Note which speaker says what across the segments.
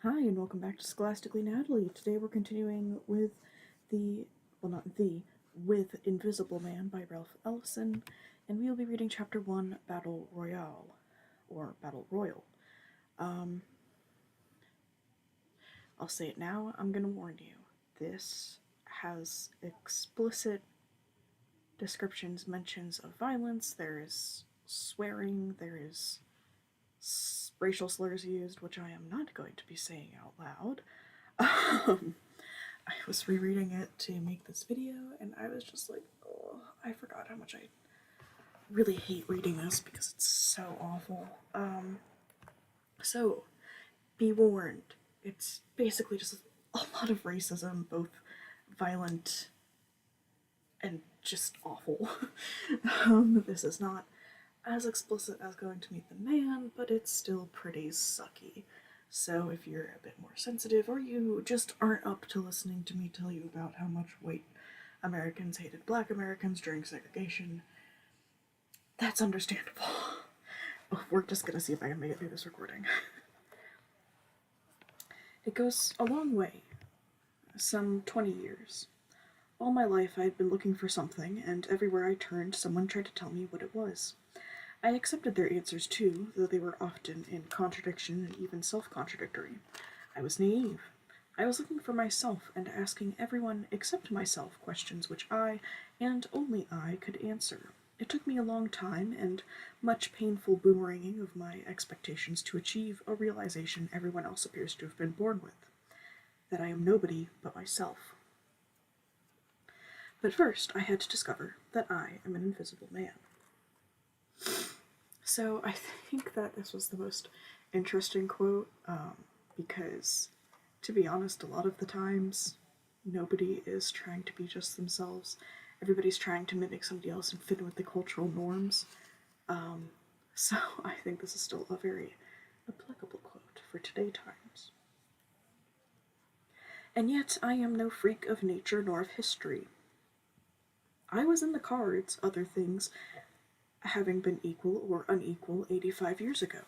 Speaker 1: Hi, and welcome back to Scholastically Natalie. Today we're continuing with with Invisible Man by Ralph Ellison, and we will be reading Chapter 1, Battle Royale, or Battle Royal. I'll say it now, I'm gonna warn you. This has explicit descriptions, mentions of violence, there is swearing, there is racial slurs used, which I am not going to be saying out loud. I was rereading it to make this video, and I was just like, oh, I forgot how much I really hate reading this because it's so awful. So, be warned. It's basically just a lot of racism, both violent and just awful. This is not as explicit as Going to Meet the Man, but it's still pretty sucky. So if you're a bit more sensitive, or you just aren't up to listening to me tell you about how much white Americans hated black Americans during segregation, that's understandable. We're just gonna see if I can make it through this recording. It goes a long way. Some 20 years. All my life I had been looking for something, and everywhere I turned, someone tried to tell me what it was. I accepted their answers too, though they were often in contradiction and even self-contradictory. I was naive. I was looking for myself and asking everyone except myself questions which I, and only I, could answer. It took me a long time and much painful boomeranging of my expectations to achieve a realization everyone else appears to have been born with, that I am nobody but myself. But first I had to discover that I am an invisible man. So I think that this was the most interesting quote, because, to be honest, a lot of the times, nobody is trying to be just themselves. Everybody's trying to mimic somebody else and fit in with the cultural norms. So I think this is still a very applicable quote for today times. And yet I am no freak of nature nor of history. I was in the cards, other things having been equal or unequal 85 years ago.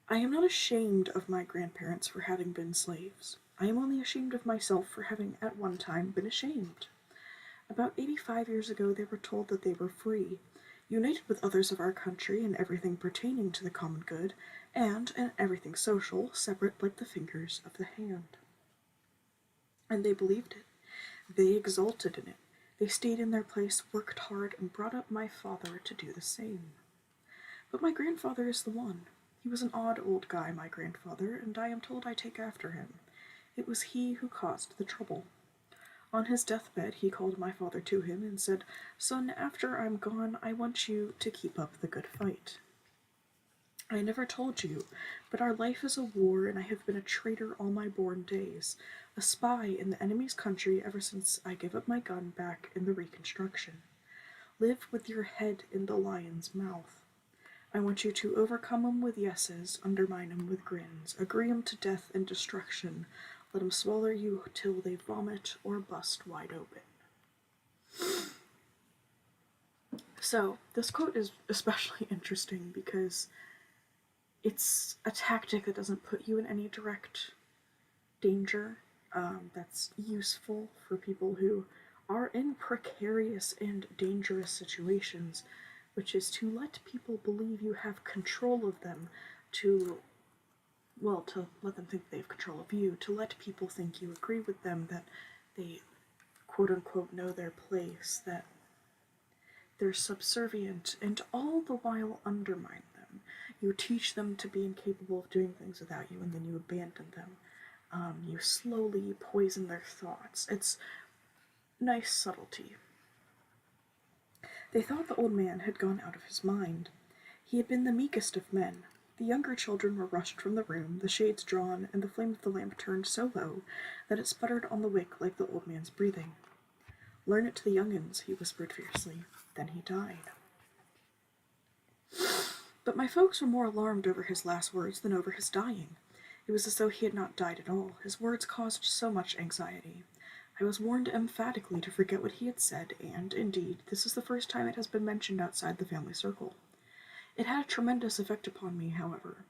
Speaker 1: I am not ashamed of my grandparents for having been slaves. I am only ashamed of myself for having at one time been ashamed. About 85 years ago they were told that they were free, united with others of our country in everything pertaining to the common good, and in everything social, separate like the fingers of the hand. And they believed it. They exulted in it. They stayed in their place, worked hard, and brought up my father to do the same. But my grandfather is the one. He was an odd old guy, my grandfather, and I am told I take after him. It was he who caused the trouble. On his deathbed he called my father to him and said, "Son, after I'm gone, I want you to keep up the good fight. I never told you, but our life is a war, and I have been a traitor all my born days, a spy in the enemy's country ever since I gave up my gun back in the Reconstruction. Live with your head in the lion's mouth. I want you to overcome 'em with yeses, undermine 'em with grins, agree 'em to death and destruction, let 'em swallow you till they vomit or bust wide open." So, this quote is especially interesting because it's a tactic that doesn't put you in any direct danger. That's useful for people who are in precarious and dangerous situations, which is to let people believe you have control of them, to let them think they have control of you, to let people think you agree with them, that they quote-unquote know their place, that they're subservient, and all the while undermine them. You teach them to be incapable of doing things without you, and then you abandon them. You slowly poison their thoughts. It's nice subtlety. They thought the old man had gone out of his mind. He had been the meekest of men. The younger children were rushed from the room, the shades drawn, and the flame of the lamp turned so low that it sputtered on the wick like the old man's breathing. "Learn it to the young'uns," he whispered fiercely. Then he died. But my folks were more alarmed over his last words than over his dying. It was as though he had not died at all. His words caused so much anxiety. I was warned emphatically to forget what he had said, and, indeed, this is the first time it has been mentioned outside the family circle. It had a tremendous effect upon me, however.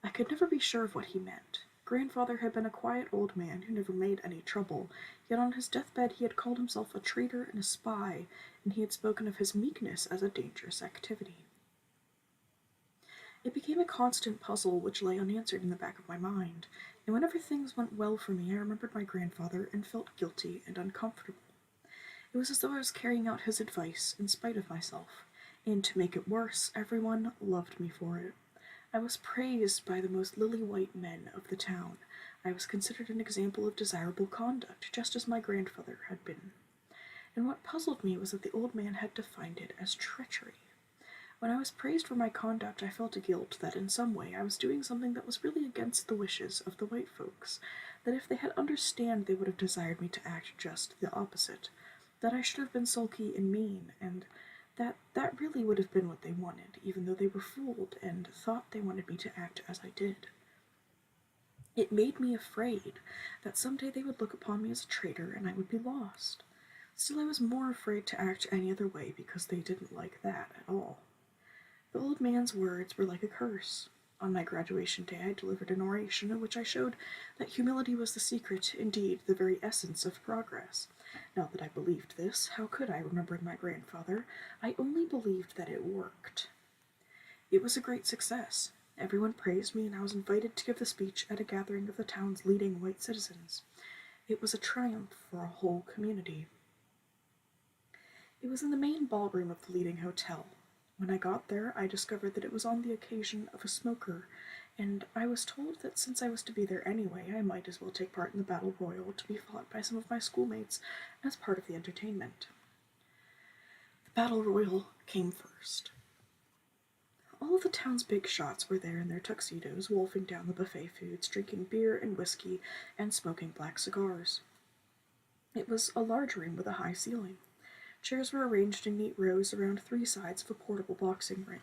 Speaker 1: I could never be sure of what he meant. Grandfather had been a quiet old man who never made any trouble, yet on his deathbed he had called himself a traitor and a spy, and he had spoken of his meekness as a dangerous activity. It became a constant puzzle which lay unanswered in the back of my mind, and whenever things went well for me I remembered my grandfather and felt guilty and uncomfortable. It was as though I was carrying out his advice in spite of myself, and to make it worse, everyone loved me for it. I was praised by the most lily-white men of the town. I was considered an example of desirable conduct, just as my grandfather had been. And what puzzled me was that the old man had defined it as treachery. When I was praised for my conduct, I felt a guilt that in some way I was doing something that was really against the wishes of the white folks, that if they had understood they would have desired me to act just the opposite, that I should have been sulky and mean, and that really would have been what they wanted, even though they were fooled and thought they wanted me to act as I did. It made me afraid that someday they would look upon me as a traitor and I would be lost. Still, I was more afraid to act any other way because they didn't like that at all. The old man's words were like a curse. On my graduation day I delivered an oration in which I showed that humility was the secret, indeed the very essence of progress. Not that I believed this, how could I, remembered my grandfather? I only believed that it worked. It was a great success. Everyone praised me, and I was invited to give the speech at a gathering of the town's leading white citizens. It was a triumph for a whole community. It was in the main ballroom of the leading hotel. When I got there, I discovered that it was on the occasion of a smoker, and I was told that since I was to be there anyway, I might as well take part in the battle royal to be fought by some of my schoolmates as part of the entertainment. The battle royal came first. All of the town's big shots were there in their tuxedos, wolfing down the buffet foods, drinking beer and whiskey, and smoking black cigars. It was a large room with a high ceiling. Chairs were arranged in neat rows around 3 sides of a portable boxing ring.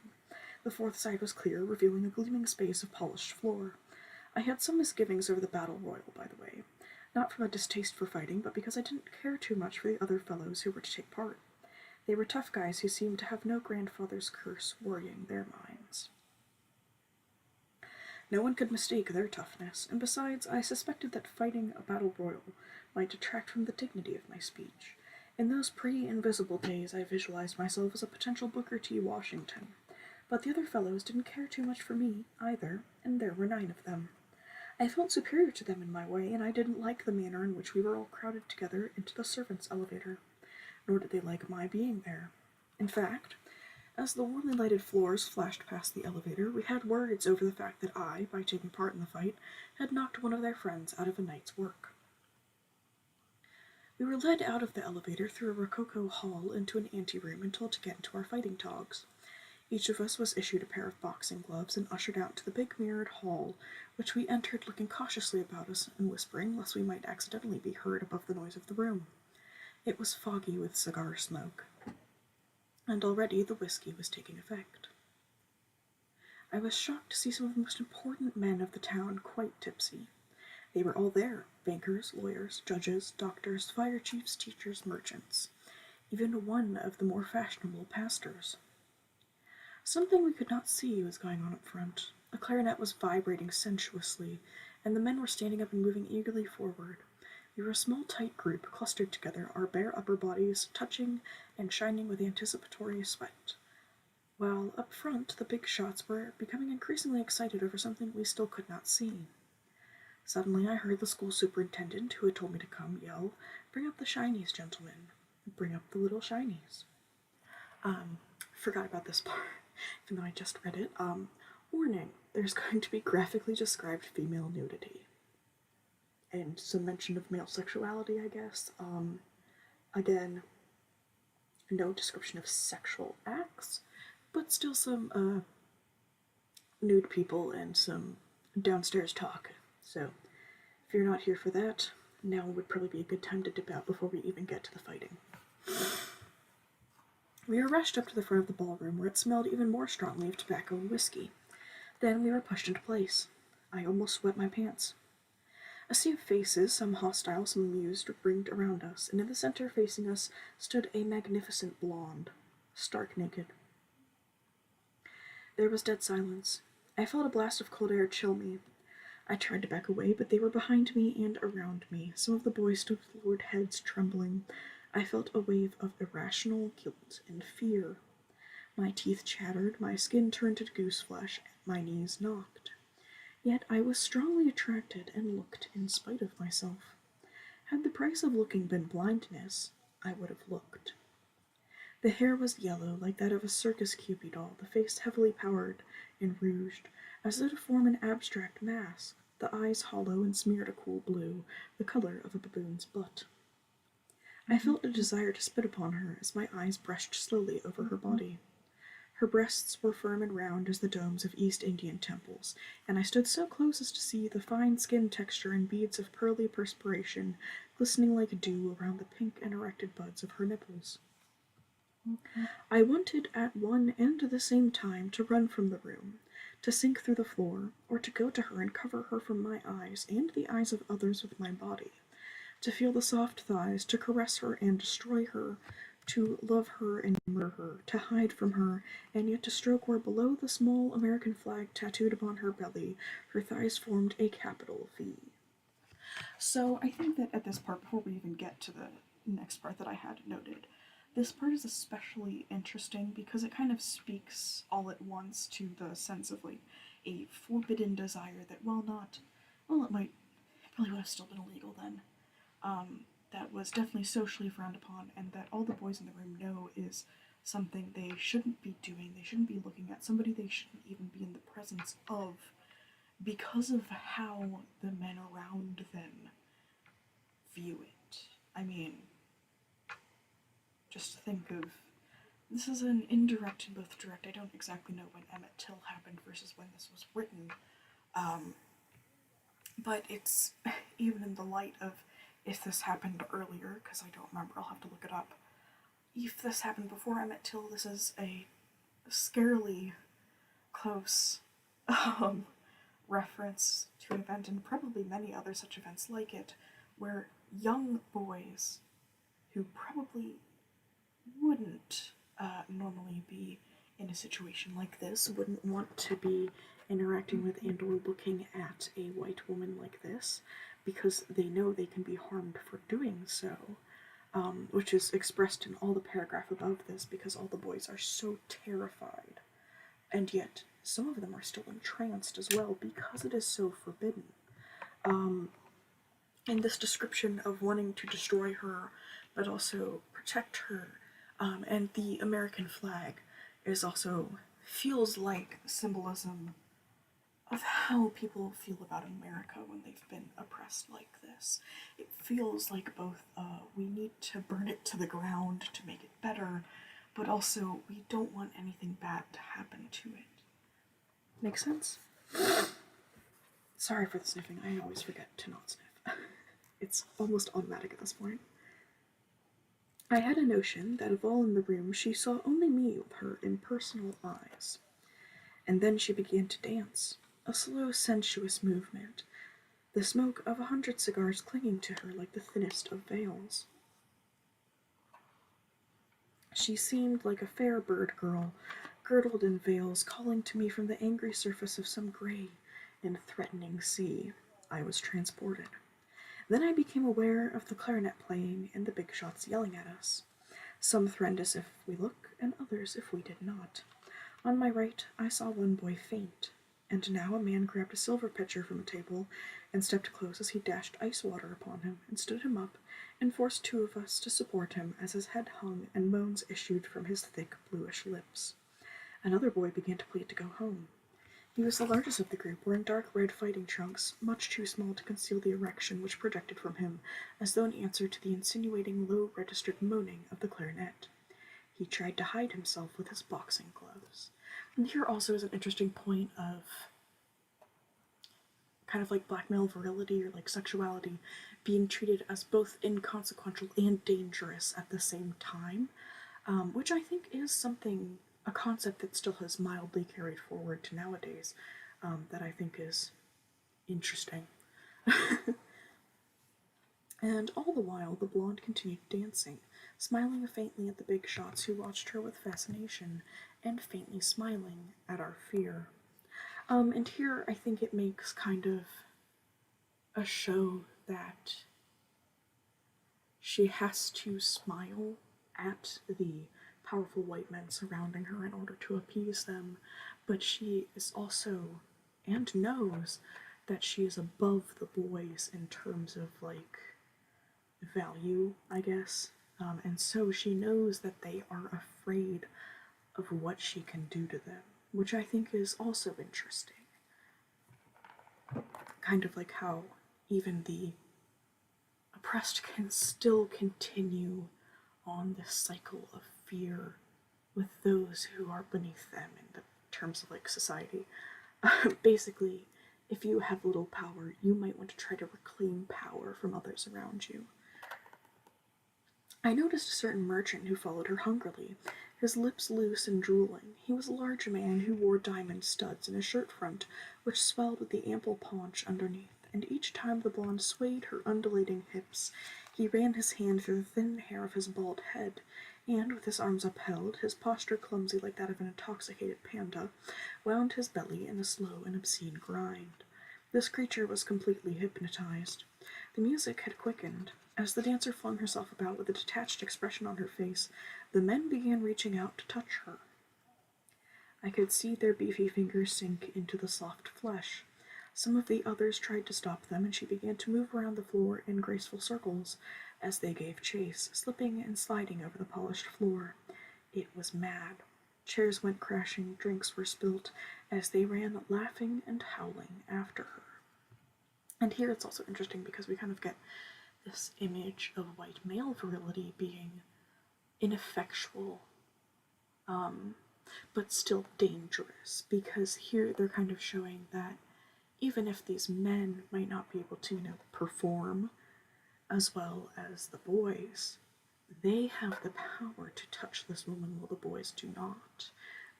Speaker 1: The 4th side was clear, revealing a gleaming space of polished floor. I had some misgivings over the battle royal, by the way, not from a distaste for fighting, but because I didn't care too much for the other fellows who were to take part. They were tough guys who seemed to have no grandfather's curse worrying their minds. No one could mistake their toughness, and besides, I suspected that fighting a battle royal might detract from the dignity of my speech. In those pre-invisible days, I visualized myself as a potential Booker T. Washington, but the other fellows didn't care too much for me, either, and there were 9 of them. I felt superior to them in my way, and I didn't like the manner in which we were all crowded together into the servants' elevator, nor did they like my being there. In fact, as the warmly lighted floors flashed past the elevator, we had words over the fact that I, by taking part in the fight, had knocked one of their friends out of a night's work. We were led out of the elevator through a rococo hall into an anteroom and told to get into our fighting togs. Each of us was issued a pair of boxing gloves and ushered out to the big mirrored hall, which we entered looking cautiously about us and whispering lest we might accidentally be heard above the noise of the room. It was foggy with cigar smoke, and already the whiskey was taking effect. I was shocked to see some of the most important men of the town quite tipsy. They were all there, bankers, lawyers, judges, doctors, fire chiefs, teachers, merchants, even one of the more fashionable pastors. Something we could not see was going on up front. A clarinet was vibrating sensuously, and the men were standing up and moving eagerly forward. We were a small, tight group, clustered together, our bare upper bodies touching and shining with anticipatory sweat. While up front, the big shots were becoming increasingly excited over something we still could not see. Suddenly I heard the school superintendent, who had told me to come, yell, "Bring up the shinies, gentlemen. Bring up the little shinies." Forgot about this part, even though I just read it. Warning, there's going to be graphically described female nudity. And some mention of male sexuality, I guess. Again, no description of sexual acts, but still some, nude people and some downstairs talk. So, if you're not here for that, now would probably be a good time to dip out before we even get to the fighting. We were rushed up to the front of the ballroom, where it smelled even more strongly of tobacco and whiskey. Then we were pushed into place. I almost wet my pants. A sea of faces, some hostile, some amused, ringed around us, and in the center facing us stood a magnificent blonde, stark naked. There was dead silence. I felt a blast of cold air chill me. I tried to back away, but they were behind me and around me. Some of the boys stood with lowered heads, trembling. I felt a wave of irrational guilt and fear. My teeth chattered, my skin turned to goose flesh, my knees knocked. Yet I was strongly attracted and looked in spite of myself. Had the price of looking been blindness, I would have looked. The hair was yellow, like that of a circus Cupid doll, the face heavily powdered and rouged, as though to form an abstract mask, the eyes hollow and smeared a cool blue, the color of a baboon's butt. I felt a desire to spit upon her as my eyes brushed slowly over her body. Her breasts were firm and round as the domes of East Indian temples, and I stood so close as to see the fine skin texture and beads of pearly perspiration glistening like dew around the pink and erected buds of her nipples. I wanted at one and the same time to run from the room, to sink through the floor, or to go to her and cover her from my eyes and the eyes of others with my body, to feel the soft thighs, to caress her and destroy her, to love her and murder her, to hide from her, and yet to stroke where below the small American flag tattooed upon her belly, her thighs formed a capital V. So I think that at this part, before we even get to the next part that I had noted, this part is especially interesting because it kind of speaks all at once to the sense of like a forbidden desire that, it probably would have still been illegal then. That was definitely socially frowned upon, and that all the boys in the room know is something they shouldn't be doing, they shouldn't be looking at, somebody they shouldn't even be in the presence of, because of how the men around them view it. I mean, just think of, this is an indirect and both direct. I don't exactly know when Emmett Till happened versus when this was written, but it's even in the light of if this happened earlier, because I don't remember, I'll have to look it up. If this happened before Emmett Till, this is a scarily close reference to an event, and probably many other such events like it, where young boys who probably wouldn't normally be in a situation like this, wouldn't want to be interacting with and or looking at a white woman like this, because they know they can be harmed for doing so, which is expressed in all the paragraph above this, because all the boys are so terrified, and yet some of them are still entranced as well, because it is so forbidden. And this description of wanting to destroy her, but also protect her, and the American flag is also feels like symbolism of how people feel about America when they've been oppressed like this. It feels like both we need to burn it to the ground to make it better, but also we don't want anything bad to happen to it. Make sense? Sorry for the sniffing, I always forget to not sniff. It's almost automatic at this point. I had a notion that of all in the room she saw only me with her impersonal eyes. And then she began to dance, a slow, sensuous movement, the smoke of 100 cigars clinging to her like the thinnest of veils. She seemed like a fair bird girl, girdled in veils, calling to me from the angry surface of some gray and threatening sea. I was transported. Then I became aware of the clarinet playing and the big shots yelling at us. Some threatened us if we look, and others if we did not. On my right, I saw one boy faint, and now a man grabbed a silver pitcher from a table and stepped close as he dashed ice water upon him and stood him up and forced two of us to support him as his head hung and moans issued from his thick, bluish lips. Another boy began to plead to go home. He was the largest of the group, wearing dark red fighting trunks, much too small to conceal the erection which projected from him, as though in answer to the insinuating, low-registered moaning of the clarinet. He tried to hide himself with his boxing gloves. And here also is an interesting point of kind of like black male virility or like sexuality being treated as both inconsequential and dangerous at the same time, which I think is something, a concept that still has mildly carried forward to nowadays, that I think is interesting. And all the while, the blonde continued dancing, smiling faintly at the big shots who watched her with fascination, and faintly smiling at our fear. And here I think it makes kind of a show that she has to smile at the powerful white men surrounding her in order to appease them, but she is also, and knows, that she is above the boys in terms of, like, value, I guess. And so she knows that they are afraid of what she can do to them, which I think is also interesting. Kind of like how even the oppressed can still continue on this cycle of fear with those who are beneath them in the terms of, like, society. Basically, if you have little power, you might want to try to reclaim power from others around you. I noticed a certain merchant who followed her hungrily, his lips loose and drooling. He was a large man who wore diamond studs in his shirt front, which swelled with the ample paunch underneath, and each time the blonde swayed her undulating hips, he ran his hand through the thin hair of his bald head, and, with his arms upheld, his posture clumsy like that of an intoxicated panda, wound his belly in a slow and obscene grind. This creature was completely hypnotized. The music had quickened. As the dancer flung herself about with a detached expression on her face, the men began reaching out to touch her. I could see their beefy fingers sink into the soft flesh. Some of the others tried to stop them, and she began to move around the floor in graceful circles as they gave chase, slipping and sliding over the polished floor. It was mad. Chairs went crashing, drinks were spilt, as they ran laughing and howling after her. And here it's also interesting because we kind of get this image of white male virility being ineffectual, but still dangerous, because here they're kind of showing that even if these men might not be able to, perform as well as the boys, they have the power to touch this woman while the boys do not.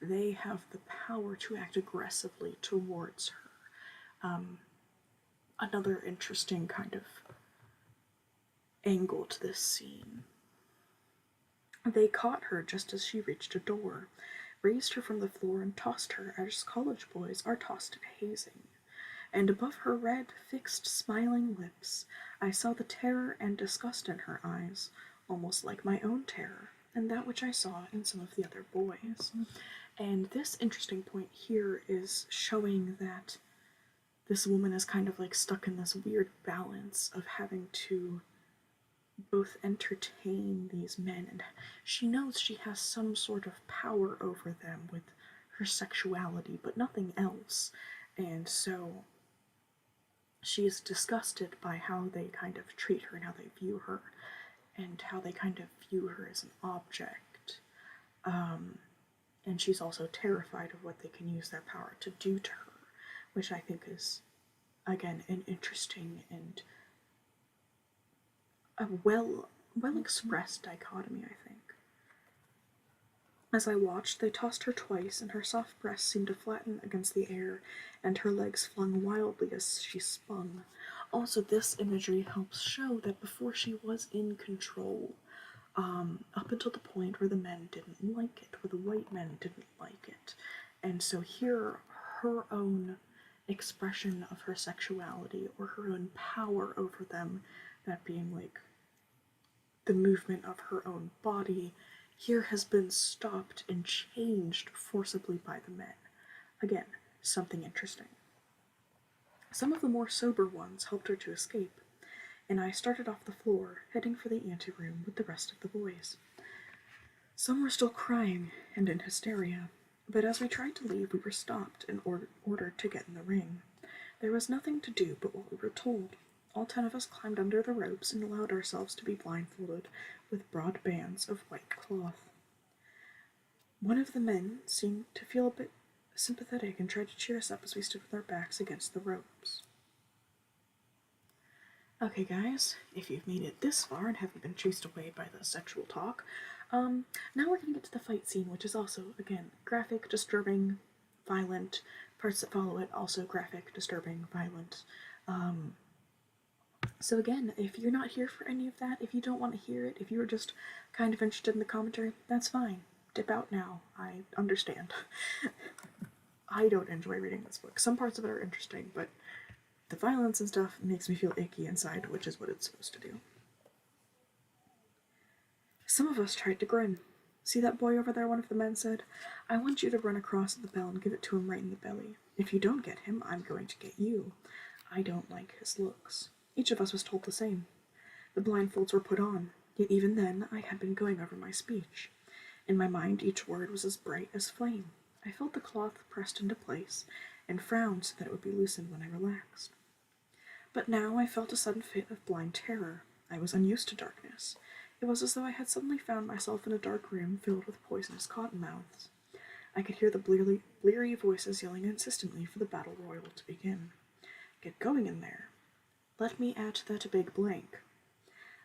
Speaker 1: They have the power to act aggressively towards her. Another interesting kind of angle to this scene. They caught her just as she reached a door, raised her from the floor, and tossed her as college boys are tossed at hazing. And above her red, fixed, smiling lips, I saw the terror and disgust in her eyes, almost like my own terror, and that which I saw in some of the other boys. And this interesting point here is showing that this woman is kind of like stuck in this weird balance of having to both entertain these men, and she knows she has some sort of power over them with her sexuality, but nothing else. And so she is disgusted by how they kind of treat her and how they view her, and how they kind of view her as an object. And she's also terrified of what they can use their power to do to her, which I think is, again, an interesting and a well expressed dichotomy, I think. As I watched, they tossed her twice, and her soft breasts seemed to flatten against the air, and her legs flung wildly as she spun. Also, this imagery helps show that before she was in control, up until the point where the men didn't like it, where the white men didn't like it. And so here, her own expression of her sexuality, or her own power over them, that being like the movement of her own body, here has been stopped and changed forcibly by the men. Again, something interesting. Some of the more sober ones helped her to escape, and I started off the floor, heading for the anteroom with the rest of the boys. Some were still crying and in hysteria, but as we tried to leave, we were stopped and ordered to get in the ring. There was nothing to do but what we were told. All 10 of us climbed under the ropes and allowed ourselves to be blindfolded with broad bands of white cloth. One of the men seemed to feel a bit sympathetic and tried to cheer us up as we stood with our backs against the ropes. Okay, guys, if you've made it this far and haven't been chased away by the sexual talk, now we're going to get to the fight scene, which is also, again, graphic, disturbing, violent. Parts that follow it, also graphic, disturbing, violent. So again, if you're not here for any of that, if you don't want to hear it, if you're just kind of interested in the commentary, that's fine. Dip out now. I understand. I don't enjoy reading this book. Some parts of it are interesting, but the violence and stuff makes me feel icky inside, which is what it's supposed to do. Some of us tried to grin. See that boy over there, one of the men said. I want you to run across the bell and give it to him right in the belly. If you don't get him, I'm going to get you. I don't like his looks. Each of us was told the same. The blindfolds were put on, yet even then I had been going over my speech. In my mind, each word was as bright as flame. I felt the cloth pressed into place, and frowned so that it would be loosened when I relaxed. But now I felt a sudden fit of blind terror. I was unused to darkness. It was as though I had suddenly found myself in a dark room filled with poisonous cottonmouths. I could hear the bleary voices yelling insistently for the battle royal to begin. Get going in there. Let me at that big blank.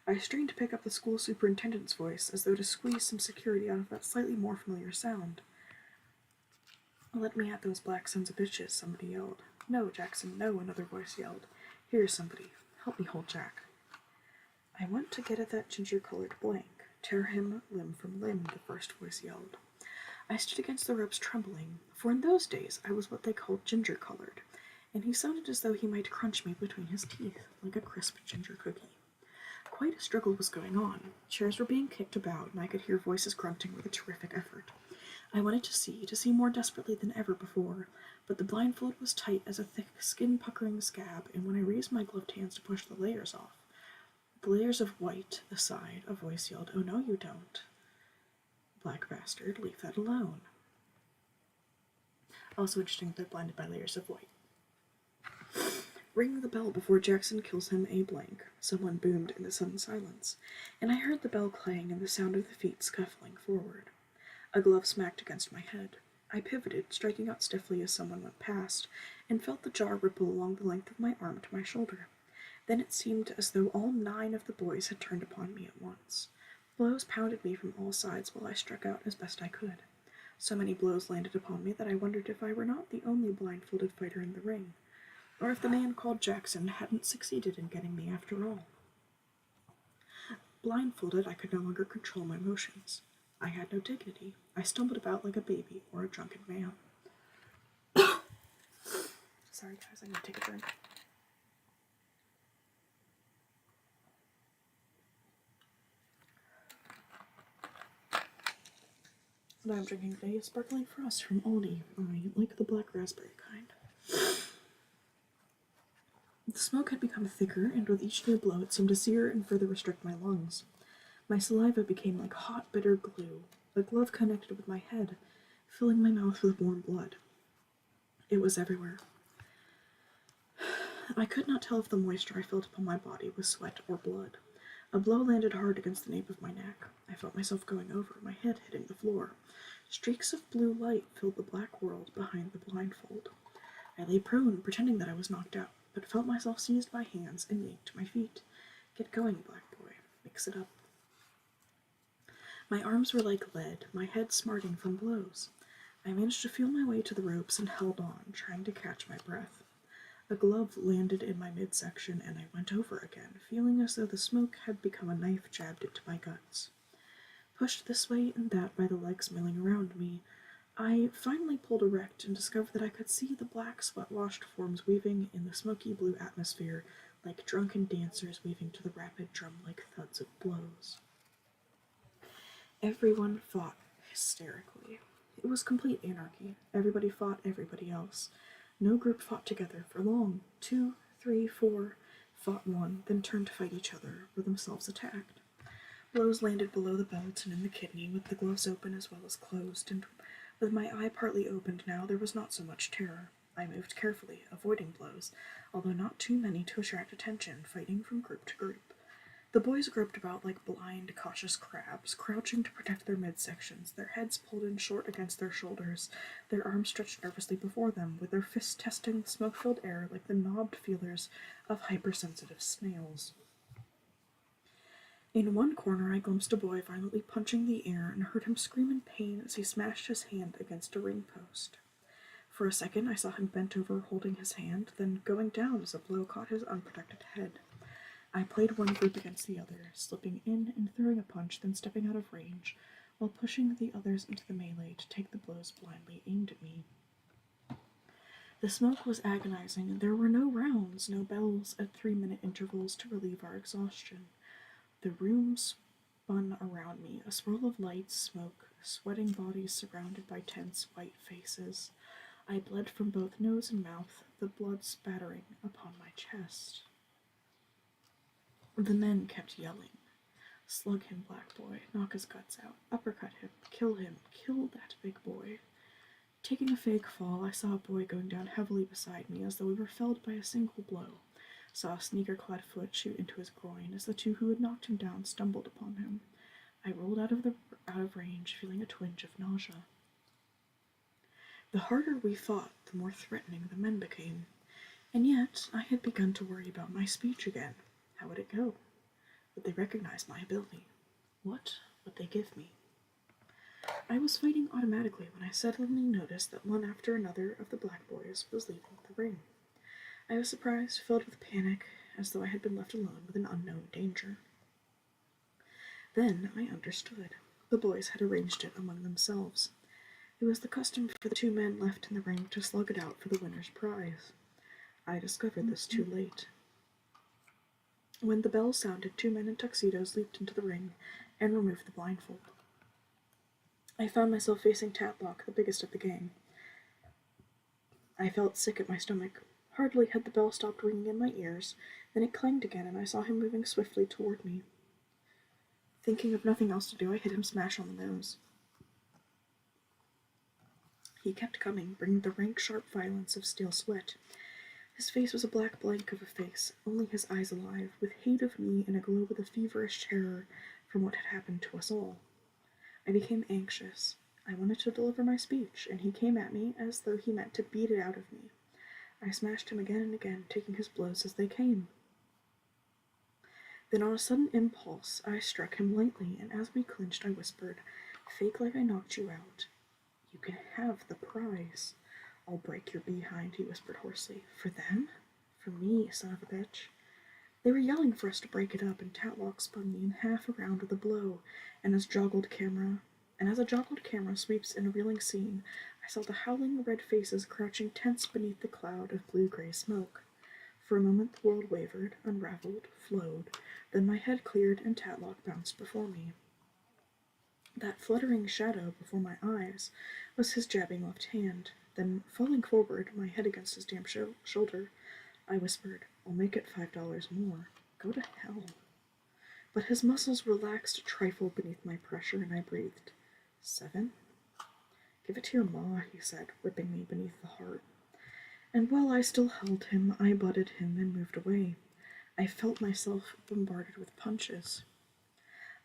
Speaker 1: I strained to pick up the school superintendent's voice, as though to squeeze some security out of that slightly more familiar sound. Let me at those black sons of bitches, somebody yelled. No, Jackson, no, another voice yelled. Here's somebody. Help me hold Jack. I want to get at that ginger-colored blank. Tear him limb from limb, the first voice yelled. I stood against the ropes trembling, for in those days I was what they called ginger-colored, and he sounded as though he might crunch me between his teeth, like a crisp ginger cookie. Quite a struggle was going on. Chairs were being kicked about, and I could hear voices grunting with a terrific effort. I wanted to see more desperately than ever before, but the blindfold was tight as a thick, skin-puckering scab, and when I raised my gloved hands to push the layers off, the layers of white aside, a voice yelled, Oh, no, you don't. Black bastard, leave that alone. Also interesting, they're blinded by layers of white. Ring the bell before Jackson kills him a blank, someone boomed in the sudden silence, and I heard the bell clang and the sound of the feet scuffling forward. A glove smacked against my head. I pivoted, striking out stiffly as someone went past, and felt the jar ripple along the length of my arm to my shoulder. Then it seemed as though all 9 of the boys had turned upon me at once. Blows pounded me from all sides while I struck out as best I could. So many blows landed upon me that I wondered if I were not the only blindfolded fighter in the ring, or if the man called Jackson hadn't succeeded in getting me after all. Blindfolded, I could no longer control my motions. I had no dignity. I stumbled about like a baby or a drunken man. Sorry, guys, I need to take a drink. What I'm drinking today is sparkling frost from Aldi. I like the black raspberry kind. The smoke had become thicker, and with each new blow it seemed to sear and further restrict my lungs. My saliva became like hot, bitter glue. The glove connected with my head, filling my mouth with warm blood. It was everywhere. I could not tell if the moisture I felt upon my body was sweat or blood. A blow landed hard against the nape of my neck. I felt myself going over, my head hitting the floor. Streaks of blue light filled the black world behind the blindfold. I lay prone, pretending that I was knocked out, but felt myself seized by hands and yanked to my feet. Get going, black boy. Mix it up. My arms were like lead, my head smarting from blows. I managed to feel my way to the ropes and held on, trying to catch my breath. A glove landed in my midsection, and I went over again, feeling as though the smoke had become a knife jabbed into my guts. Pushed this way and that by the legs milling around me, I finally pulled erect and discovered that I could see the black, sweat-washed forms weaving in the smoky blue atmosphere like drunken dancers weaving to the rapid drum-like thuds of blows. Everyone fought hysterically. It was complete anarchy. Everybody fought everybody else. No group fought together for long. 2, 3, 4 fought one, then turned to fight each other, or themselves attacked. Blows landed below the belt and in the kidney, with the gloves open as well as closed, and with my eye partly opened now, there was not so much terror. I moved carefully, avoiding blows, although not too many to attract attention, fighting from group to group. The boys groped about like blind, cautious crabs, crouching to protect their midsections, their heads pulled in short against their shoulders, their arms stretched nervously before them, with their fists testing the smoke-filled air like the knobbed feelers of hypersensitive snails. In one corner I glimpsed a boy violently punching the air and heard him scream in pain as he smashed his hand against a ring post. For a second I saw him bent over holding his hand, then going down as a blow caught his unprotected head. I played one group against the other, slipping in and throwing a punch, then stepping out of range, while pushing the others into the melee to take the blows blindly aimed at me. The smoke was agonizing, and there were no rounds, no bells at 3-minute intervals to relieve our exhaustion. The room spun around me, a swirl of lights, smoke, sweating bodies surrounded by tense white faces. I bled from both nose and mouth, the blood spattering upon my chest. The men kept yelling. Slug him, black boy, knock his guts out, uppercut him, kill that big boy. Taking a fake fall, I saw a boy going down heavily beside me as though we were felled by a single blow. Saw a sneaker-clad foot shoot into his groin as the two who had knocked him down stumbled upon him. I rolled out of range, feeling a twinge of nausea. The harder we fought, the more threatening the men became. And yet, I had begun to worry about my speech again. How would it go? Would they recognize my ability? What would they give me? I was fighting automatically when I suddenly noticed that one after another of the black boys was leaving the ring. I was surprised, filled with panic, as though I had been left alone with an unknown danger. Then I understood. The boys had arranged it among themselves. It was the custom for the 2 men left in the ring to slug it out for the winner's prize. I discovered this too late. When the bell sounded, 2 men in tuxedos leaped into the ring and removed the blindfold. I found myself facing Tatlock, the biggest of the gang. I felt sick at my stomach. Hardly had the bell stopped ringing in my ears, then it clanged again, and I saw him moving swiftly toward me. Thinking of nothing else to do, I hit him smash on the nose. He kept coming, bringing the rank, sharp violence of stale sweat. His face was a black blank of a face, only his eyes alive, with hate of me and aglow with a feverish terror from what had happened to us all. I became anxious. I wanted to deliver my speech, and he came at me as though he meant to beat it out of me. I smashed him again and again, taking his blows as they came. Then on a sudden impulse, I struck him lightly, and as we clinched, I whispered, "Fake like I knocked you out. You can have the prize." "I'll break your behind," he whispered hoarsely. "For them?" "For me, son of a bitch." They were yelling for us to break it up, and Tatlock spun me in half around with a blow, and as a joggled camera sweeps in a reeling scene, I saw the howling red faces crouching tense beneath the cloud of blue-gray smoke. For a moment the world wavered, unraveled, flowed, then my head cleared and Tatlock bounced before me. That fluttering shadow before my eyes was his jabbing left hand. Then, falling forward, my head against his damp shoulder, I whispered, "I'll make it $5 more. Go to hell." But his muscles relaxed a trifle beneath my pressure, and I breathed. 7? "Give it to your ma," he said, ripping me beneath the heart. And while I still held him, I butted him and moved away. I felt myself bombarded with punches.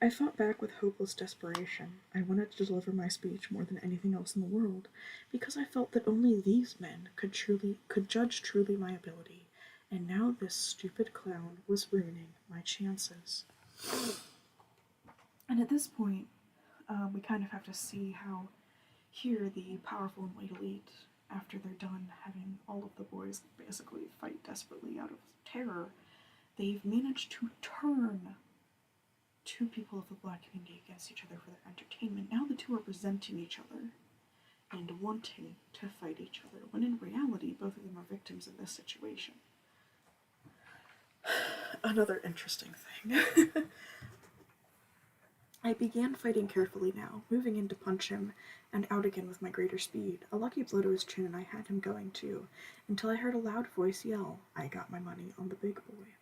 Speaker 1: I fought back with hopeless desperation. I wanted to deliver my speech more than anything else in the world, because I felt that only these men could judge truly my ability, and now this stupid clown was ruining my chances. And at this point, we kind of have to see how here the powerful and white elite, after they're done having all of the boys basically fight desperately out of terror, they've managed to turn 2 people of the black community against each other for their entertainment. Now the 2 are resenting each other and wanting to fight each other, when in reality both of them are victims in this situation. Another interesting thing. I began fighting carefully now, moving in to punch him, and out again with my greater speed. A lucky blow to his chin, and I had him going too, until I heard a loud voice yell, "I got my money on the big boy."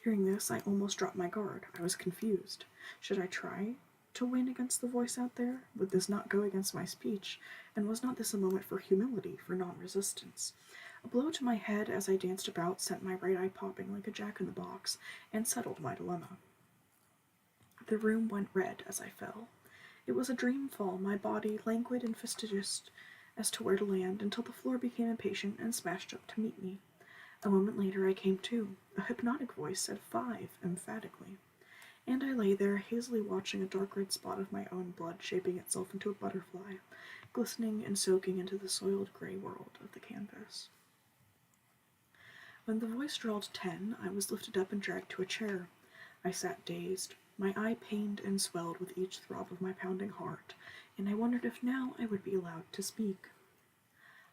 Speaker 1: Hearing this, I almost dropped my guard. I was confused. Should I try to win against the voice out there? Would this not go against my speech? And was not this a moment for humility, for non-resistance? A blow to my head as I danced about sent my right eye popping like a jack-in-the-box, and settled my dilemma. The room went red as I fell. It was a dream fall, my body languid and fastidious as to where to land, until the floor became impatient and smashed up to meet me. A moment later I came to. A hypnotic voice said 5 emphatically, and I lay there hazily watching a dark red spot of my own blood shaping itself into a butterfly, glistening and soaking into the soiled gray world of the canvas. When the voice drawled 10, I was lifted up and dragged to a chair. I sat dazed. My eye pained and swelled with each throb of my pounding heart, and I wondered if now I would be allowed to speak.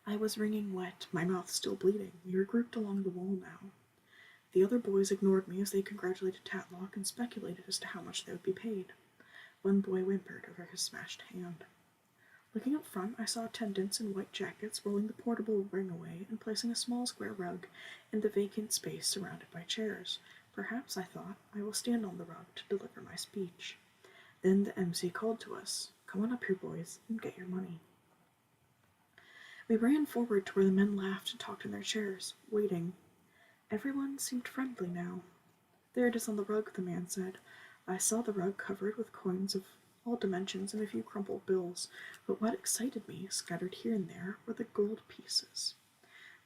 Speaker 1: I was wringing wet, my mouth still bleeding. We were grouped along the wall now. The other boys ignored me as they congratulated Tatlock and speculated as to how much they would be paid. One boy whimpered over his smashed hand. Looking up front, I saw attendants in white jackets rolling the portable ring away and placing a small square rug in the vacant space surrounded by chairs. Perhaps, I thought, I will stand on the rug to deliver my speech. Then the MC called to us, "Come on up here, boys, and get your money." We ran forward to where the men laughed and talked in their chairs, waiting. Everyone seemed friendly now. "There it is on the rug," the man said. I saw the rug covered with coins of all dimensions and a few crumpled bills, but what excited me, scattered here and there, were the gold pieces.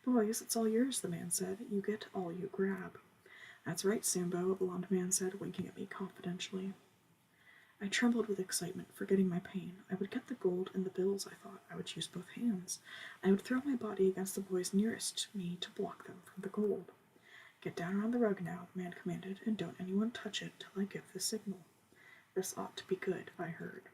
Speaker 1: "Boys, it's all yours," the man said. "You get all you grab." "That's right, Sambo," a blond man said, winking at me confidentially. I trembled with excitement, forgetting my pain. I would get the gold and the bills, I thought. I would use both hands. I would throw my body against the boys nearest me to block them from the gold. "Get down around the rug now," the man commanded, "and don't anyone touch it till I give the signal." This ought to be good, I heard.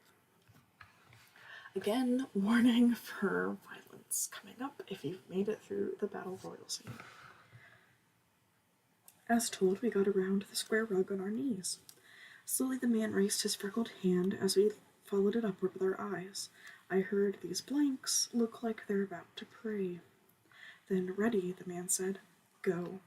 Speaker 1: Again, warning for violence coming up if you've made it through the battle royal scene. As told, we got around the square rug on our knees. Slowly the man raised his freckled hand as we followed it upward with our eyes. I heard, "These blanks look like they're about to pray." Then, "Ready," the man said. "Go."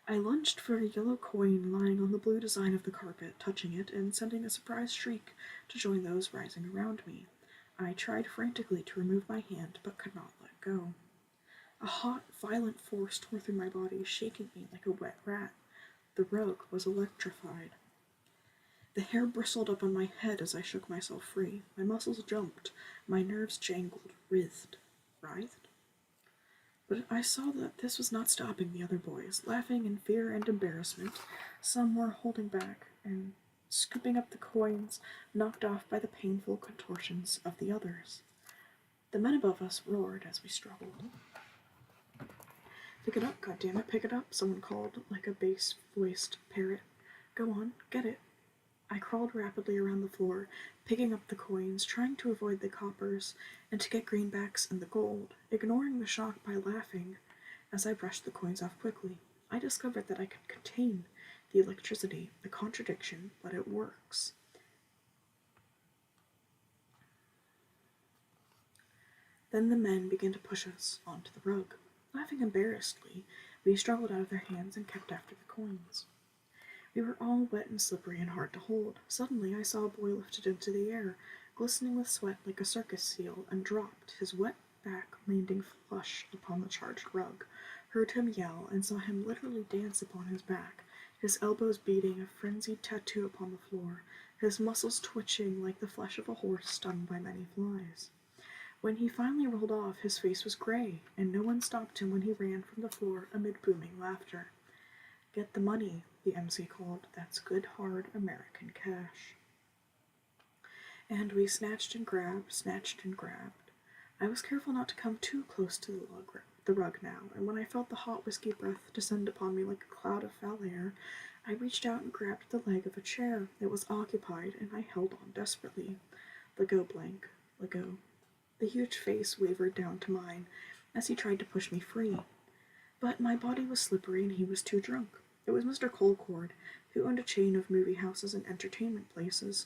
Speaker 1: I lunged for a yellow coin lying on the blue design of the carpet, touching it and sending a surprised shriek to join those rising around me. I tried frantically to remove my hand, but could not let go. A hot, violent force tore through my body, shaking me like a wet rat. The rug was electrified. The hair bristled up on my head as I shook myself free. My muscles jumped, my nerves jangled, writhed. But I saw that this was not stopping the other boys, laughing in fear and embarrassment. Some were holding back and scooping up the coins, knocked off by the painful contortions of the others. The men above us roared as we struggled. "Pick it up, goddammit, pick it up," someone called like a bass-voiced parrot. "Go on, get it." I crawled rapidly around the floor, picking up the coins, trying to avoid the coppers, and to get greenbacks and the gold, ignoring the shock by laughing as I brushed the coins off quickly. I discovered that I could contain the electricity, a contradiction, but it works. Then the men began to push us onto the rug. Laughing embarrassedly, we struggled out of their hands and kept after the coins. We were all wet and slippery and hard to hold. Suddenly I saw a boy lifted into the air, glistening with sweat like a circus seal, and dropped, his wet back landing flush upon the charged rug. Heard him yell, and saw him literally dance upon his back, his elbows beating a frenzied tattoo upon the floor, his muscles twitching like the flesh of a horse stung by many flies. When he finally rolled off, his face was gray, and no one stopped him when he ran from the floor amid booming laughter. "Get the money," the MC called. "That's good, hard American cash." And we snatched and grabbed. I was careful not to come too close to the rug now, and when I felt the hot whiskey breath descend upon me like a cloud of foul air, I reached out and grabbed the leg of a chair. It was occupied, and I held on desperately. "Let go, blank. Let go." The huge face wavered down to mine as he tried to push me free. But my body was slippery and he was too drunk. It was Mr. Colcord, who owned a chain of movie houses and entertainment places.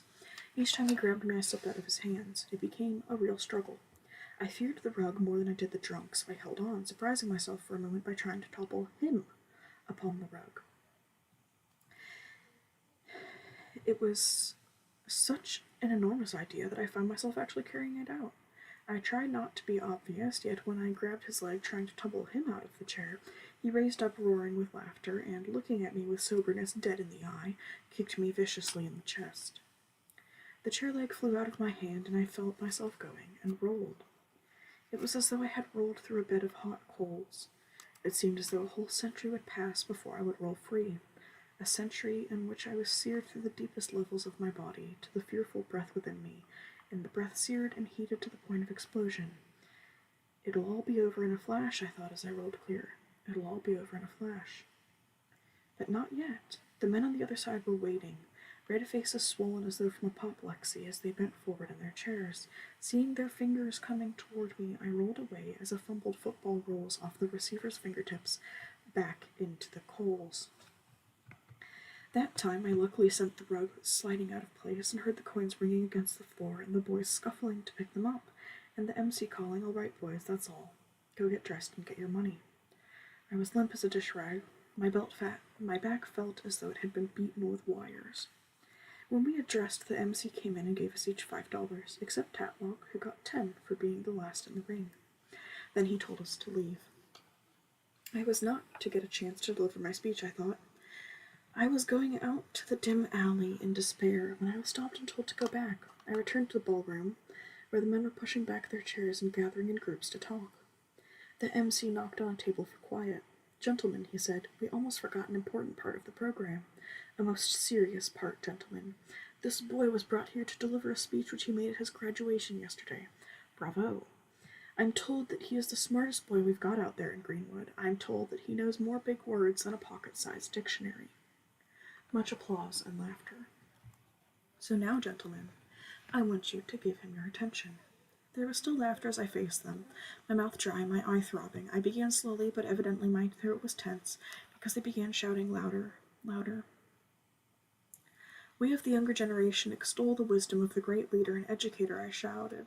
Speaker 1: Each time he grabbed me, I slipped out of his hands. It became a real struggle. I feared the rug more than I did the drunk, so I held on, surprising myself for a moment by trying to topple him upon the rug. It was such an enormous idea that I found myself actually carrying it out. I tried not to be obvious, yet when I grabbed his leg trying to tumble him out of the chair, he raised up roaring with laughter and, looking at me with soberness dead in the eye, kicked me viciously in the chest. The chair leg flew out of my hand and I felt myself going and rolled. It was as though I had rolled through a bed of hot coals. It seemed as though a whole century would pass before I would roll free, a century in which I was seared through the deepest levels of my body to the fearful breath within me, and the breath seared and heated to the point of explosion. It'll all be over in a flash, I thought as I rolled clear. It'll all be over in a flash. But not yet. The men on the other side were waiting. red faces swollen as though from apoplexy as they bent forward in their chairs. Seeing their fingers coming toward me, I rolled away as a fumbled football rolls off the receiver's fingertips back into the coals. That time I luckily sent the rug sliding out of place and heard the coins ringing against the floor and the boys scuffling to pick them up, and the MC calling, "All right, boys, that's all. Go get dressed and get your money." I was limp as a dish rag. My back felt as though it had been beaten with wires. When we had dressed, the MC came in and gave us each $5, except Tatlock, who got 10 for being the last in the ring. Then he told us to leave. I was not to get a chance to deliver my speech, I thought. I was going out to the dim alley in despair when I was stopped and told to go back. I returned to the ballroom, where the men were pushing back their chairs and gathering in groups to talk. The MC knocked on a table for quiet. "Gentlemen," he said, "we almost forgot an important part of the program. A most serious part, gentlemen. This boy was brought here to deliver a speech which he made at his graduation yesterday. Bravo. I'm told that he is the smartest boy we've got out there in Greenwood. I'm told that he knows more big words than a pocket-sized dictionary." Much applause and laughter. "So now, gentlemen, I want you to give him your attention." There was still laughter as I faced them, my mouth dry, my eye throbbing. I began slowly, but evidently my throat was tense, because they began shouting louder, louder. "We of the younger generation extol the wisdom of the great leader and educator," I shouted,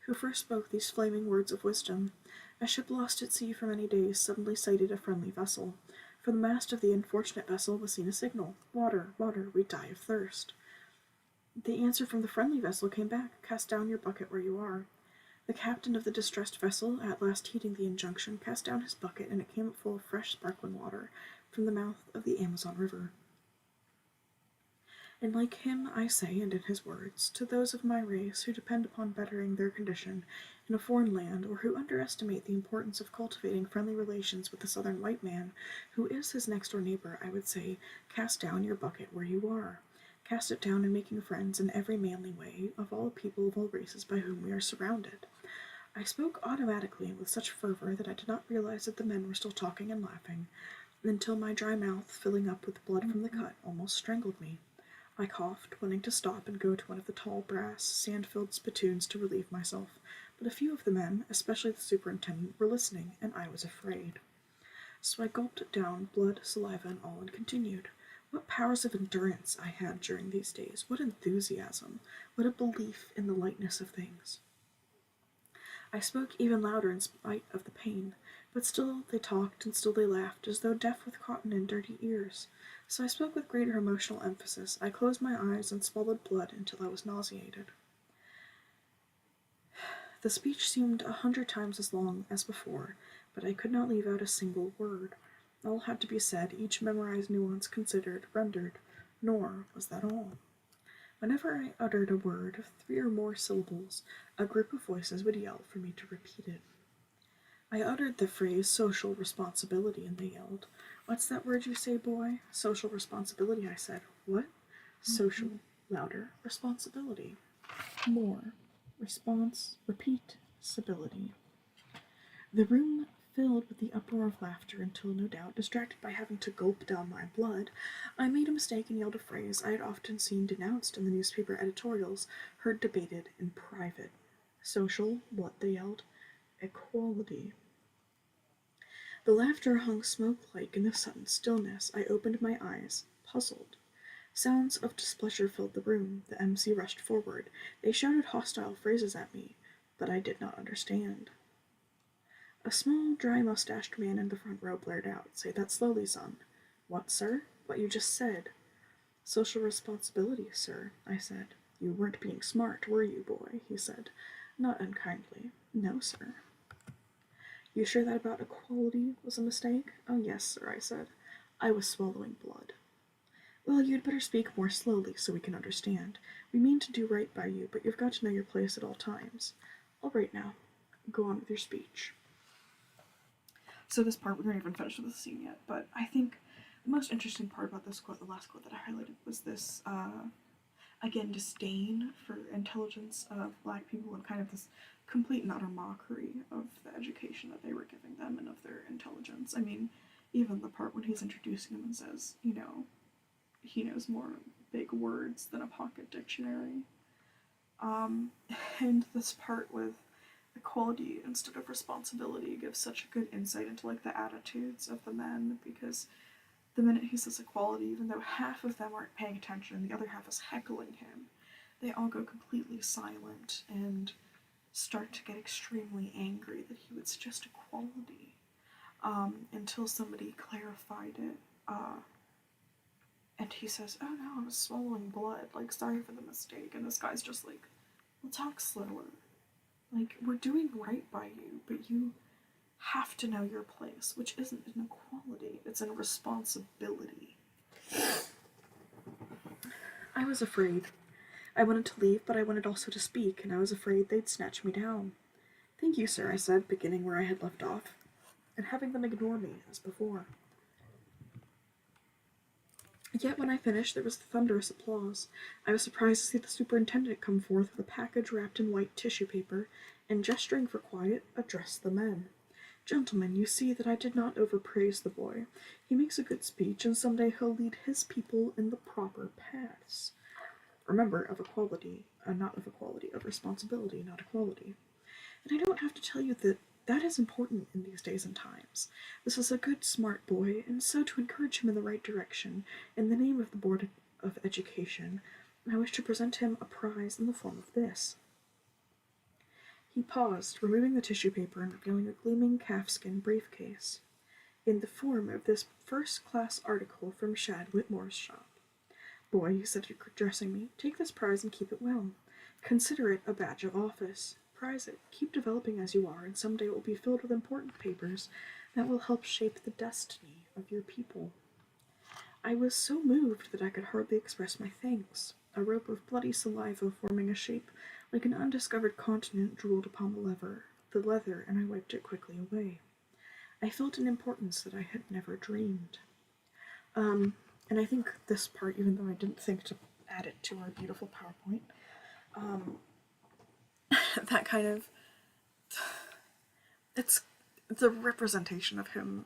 Speaker 1: "who first spoke these flaming words of wisdom. A ship lost at sea for many days suddenly sighted a friendly vessel. From the mast of the unfortunate vessel was seen a signal, 'Water, water, we die of thirst.' The answer from the friendly vessel came back, 'Cast down your bucket where you are.' The captain of the distressed vessel, at last heeding the injunction, cast down his bucket, and it came full of fresh sparkling water from the mouth of the Amazon River. And like him, I say, and in his words, to those of my race who depend upon bettering their condition in a foreign land, or who underestimate the importance of cultivating friendly relations with the southern white man, who is his next-door neighbor, I would say, cast down your bucket where you are. Cast it down in making friends in every manly way of all people of all races by whom we are surrounded." I spoke automatically and with such fervor that I did not realize that the men were still talking and laughing, until my dry mouth, filling up with blood from the cut, almost strangled me. I coughed, wanting to stop and go to one of the tall brass, sand-filled spittoons to relieve myself, but a few of the men, especially the superintendent, were listening, and I was afraid. So I gulped it down, blood, saliva, and all, and continued. What powers of endurance I had during these days, what enthusiasm, what a belief in the lightness of things. I spoke even louder in spite of the pain, but still they talked and still they laughed, as though deaf with cotton and dirty ears. So I spoke with greater emotional emphasis. I closed my eyes and swallowed blood until I was nauseated. The speech seemed 100 times as long as before, but I could not leave out a single word. All had to be said, each memorized nuance considered, rendered, nor was that all. Whenever I uttered a word of 3 or more syllables, a group of voices would yell for me to repeat it. I uttered the phrase social responsibility, and they yelled, "What's that word you say, boy?" "Social responsibility," I said. "What?" "Social." Louder. "Responsibility." More. Response. Repeat. Stability. The room filled with the uproar of laughter until, no doubt, distracted by having to gulp down my blood, I made a mistake and yelled a phrase I had often seen denounced in the newspaper editorials, heard debated in private. Social, what, they yelled? Equality. The laughter hung smoke-like in the sudden stillness. I opened my eyes, puzzled. Sounds of displeasure filled the room. The MC rushed forward. They shouted hostile phrases at me, but I did not understand. A small, dry-mustached man in the front row blared out, "Say that slowly, son." "What, sir?" "What you just said." "Social responsibility, sir," I said. "You weren't being smart, were you, boy?" he said, not unkindly. "No, sir." "You sure that about equality was a mistake?" "Oh, yes, sir," I said. I was swallowing blood. "Well, you'd better speak more slowly so we can understand. We mean to do right by you, but you've got to know your place at all times. All right now, go on with your speech." So this part, we aren't even finished with the scene yet, but I think the most interesting part about this quote, the last quote that I highlighted, was this, again, disdain for intelligence of Black people and kind of this complete and utter mockery of the education that they were giving them and of their intelligence. I mean, even the part when he's introducing them and says, he knows more big words than a pocket dictionary. And this part with equality instead of responsibility gives such a good insight into like the attitudes of the men, because the minute he says equality, even though half of them aren't paying attention and the other half is heckling him, they all go completely silent and start to get extremely angry that he would suggest equality, until somebody clarified it. And he says, "Oh no, I was swallowing blood, like, sorry for the mistake." And this guy's just like, "Well, talk slower. Like, we're doing right by you, but you have to know your place," which isn't an equality, it's a responsibility. I was afraid. I wanted to leave, but I wanted also to speak, and I was afraid they'd snatch me down. "Thank you, sir," I said, beginning where I had left off, and having them ignore me, as before. Yet when I finished, there was thunderous applause. I was surprised to see the superintendent come forth with a package wrapped in white tissue paper, and gesturing for quiet, address the men. "Gentlemen, you see that I did not overpraise the boy. He makes a good speech, and someday he'll lead his people in the proper paths." Remember, of equality, not of equality, of responsibility, not equality. And I don't have to tell you that that is important in these days and times. This is a good, smart boy, and so to encourage him in the right direction, in the name of the Board of Education, I wish to present him a prize in the form of this. He paused, removing the tissue paper and revealing a gleaming calfskin briefcase. "In the form of this first-class article from Shad Whitmore's shop. Boy," he said, addressing me, "take this prize and keep it well. Consider it a badge of office. Prize it, keep developing as you are, and someday it will be filled with important papers that will help shape the destiny of your people." I was so moved that I could hardly express my thanks. A rope of bloody saliva forming a shape like an undiscovered continent drooled upon the leather, and I wiped it quickly away. I felt an importance that I had never dreamed. And I think this part, even though I didn't think to add it to our beautiful PowerPoint, that kind of, it's the representation of him,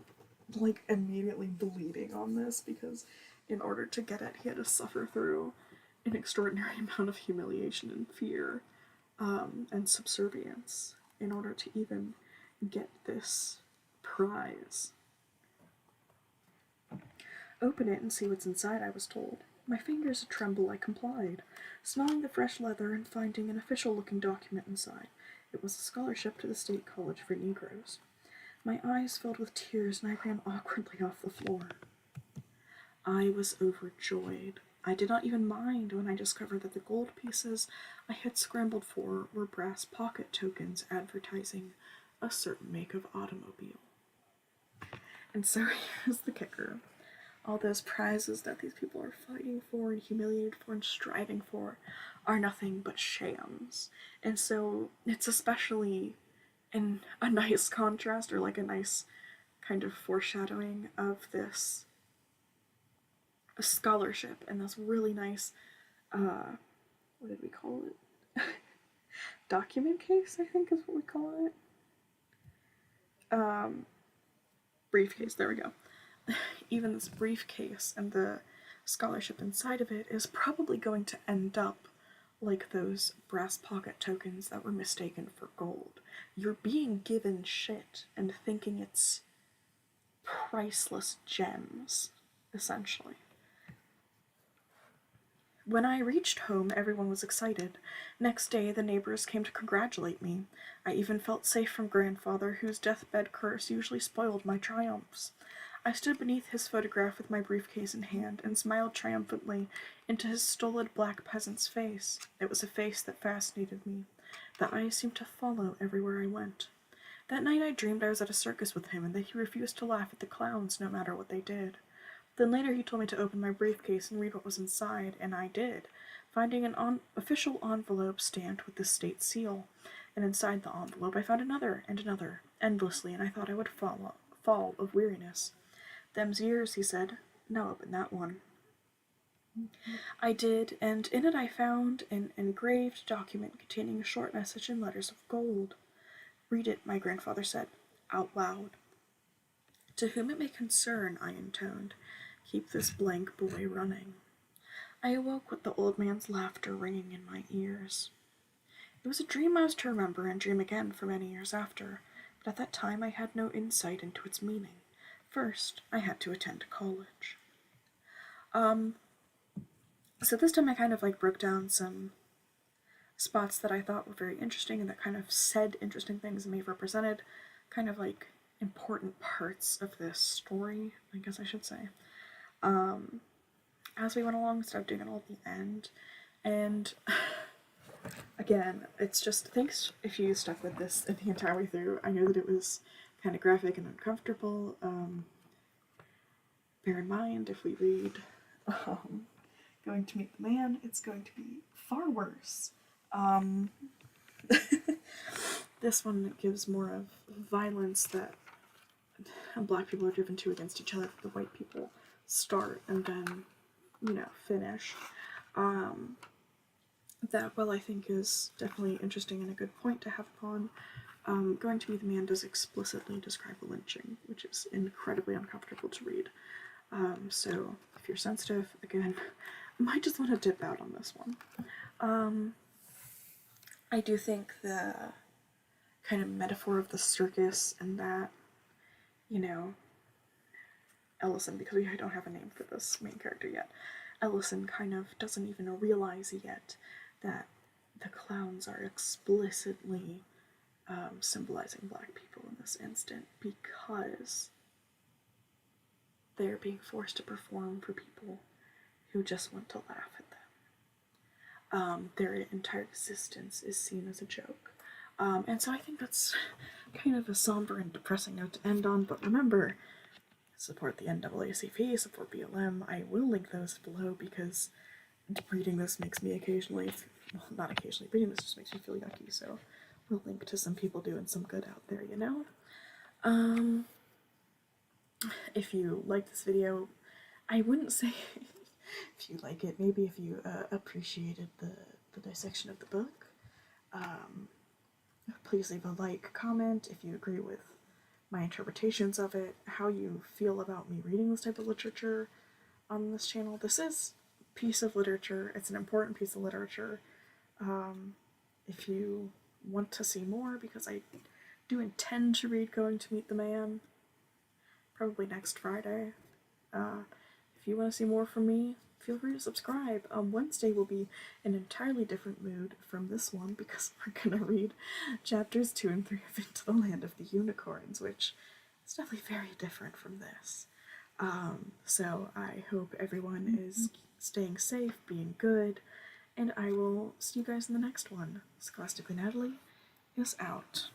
Speaker 1: like, immediately bleeding on this, because in order to get it, he had to suffer through an extraordinary amount of humiliation and fear, and subservience in order to even get this prize. "Open it and see what's inside," I was told. My fingers a tremble, I complied, smelling the fresh leather and finding an official-looking document inside. It was a scholarship to the State College for Negroes. My eyes filled with tears, and I ran awkwardly off the floor. I was overjoyed. I did not even mind when I discovered that the gold pieces I had scrambled for were brass pocket tokens advertising a certain make of automobile. And so here's the kicker. All those prizes that these people are fighting for and humiliated for and striving for are nothing but shams. And so it's especially in a nice contrast, or like a nice kind of foreshadowing of this scholarship and this really nice, what did we call it? Document case, I think is what we call it. Briefcase, there we go. Even this briefcase and the scholarship inside of it is probably going to end up like those brass pocket tokens that were mistaken for gold. You're being given shit and thinking it's priceless gems, essentially. When I reached home, everyone was excited. Next day, the neighbors came to congratulate me. I even felt safe from grandfather, whose deathbed curse usually spoiled my triumphs. I stood beneath his photograph with my briefcase in hand and smiled triumphantly into his stolid black peasant's face. It was a face that fascinated me. The eyes seemed to follow everywhere I went. That night I dreamed I was at a circus with him and that he refused to laugh at the clowns no matter what they did. Then later he told me to open my briefcase and read what was inside, and I did, finding an official envelope stamped with the state seal. And inside the envelope I found another and another, endlessly, and I thought I would fall of weariness. "Them's yours," he said. "Now open that one." I did, and in it I found an engraved document containing a short message in letters of gold. "Read it," my grandfather said, out loud. "To whom it may concern," I intoned, "keep this blank boy running." I awoke with the old man's laughter ringing in my ears. It was a dream I was to remember and dream again for many years after, but at that time I had no insight into its meaning. First, I had to attend college. So this time I kind of like broke down some spots that I thought were very interesting and that kind of said interesting things and may have represented kind of like important parts of this story, I guess I should say. As we went along, started doing it all at the end, and again, it's just, thanks if you stuck with this the entire way through. I know that it was kind of graphic and uncomfortable. Bear in mind, if we read Going to Meet the Man, it's going to be far worse. This one gives more of violence that black people are driven to against each other, the white people start and then, finish. That, well, I think is definitely interesting and a good point to have upon. Going to Meet the Man does explicitly describe a lynching, which is incredibly uncomfortable to read. So if you're sensitive, again, I might just want to dip out on this one. I do think the kind of metaphor of the circus and that, Ellison, because I don't have a name for this main character yet, Ellison kind of doesn't even realize yet that the clowns are explicitly symbolizing black people in this instant because they're being forced to perform for people who just want to laugh at them. Their entire existence is seen as a joke. And so I think that's kind of a somber and depressing note to end on, but remember, support the NAACP, support BLM. I will link those below because reading this makes me occasionally, well, not occasionally, reading this just makes me feel yucky, so we'll link to some people doing some good out there, If you like this video, I wouldn't say if you like it, maybe if you appreciated the dissection of the book, please leave a like, comment if you agree with my interpretations of it, how you feel about me reading this type of literature on this channel. This is a piece of literature, it's an important piece of literature. If you want to see more, because I do intend to read Going to Meet the Man, probably next Friday. If you want to see more from me, feel free to subscribe. Wednesday will be an entirely different mood from this one because we're gonna read chapters 2 and 3 of Into the Land of the Unicorns, which is definitely very different from this. So I hope everyone is staying safe, being good, and I will see you guys in the next one. Scholastically Natalie is out.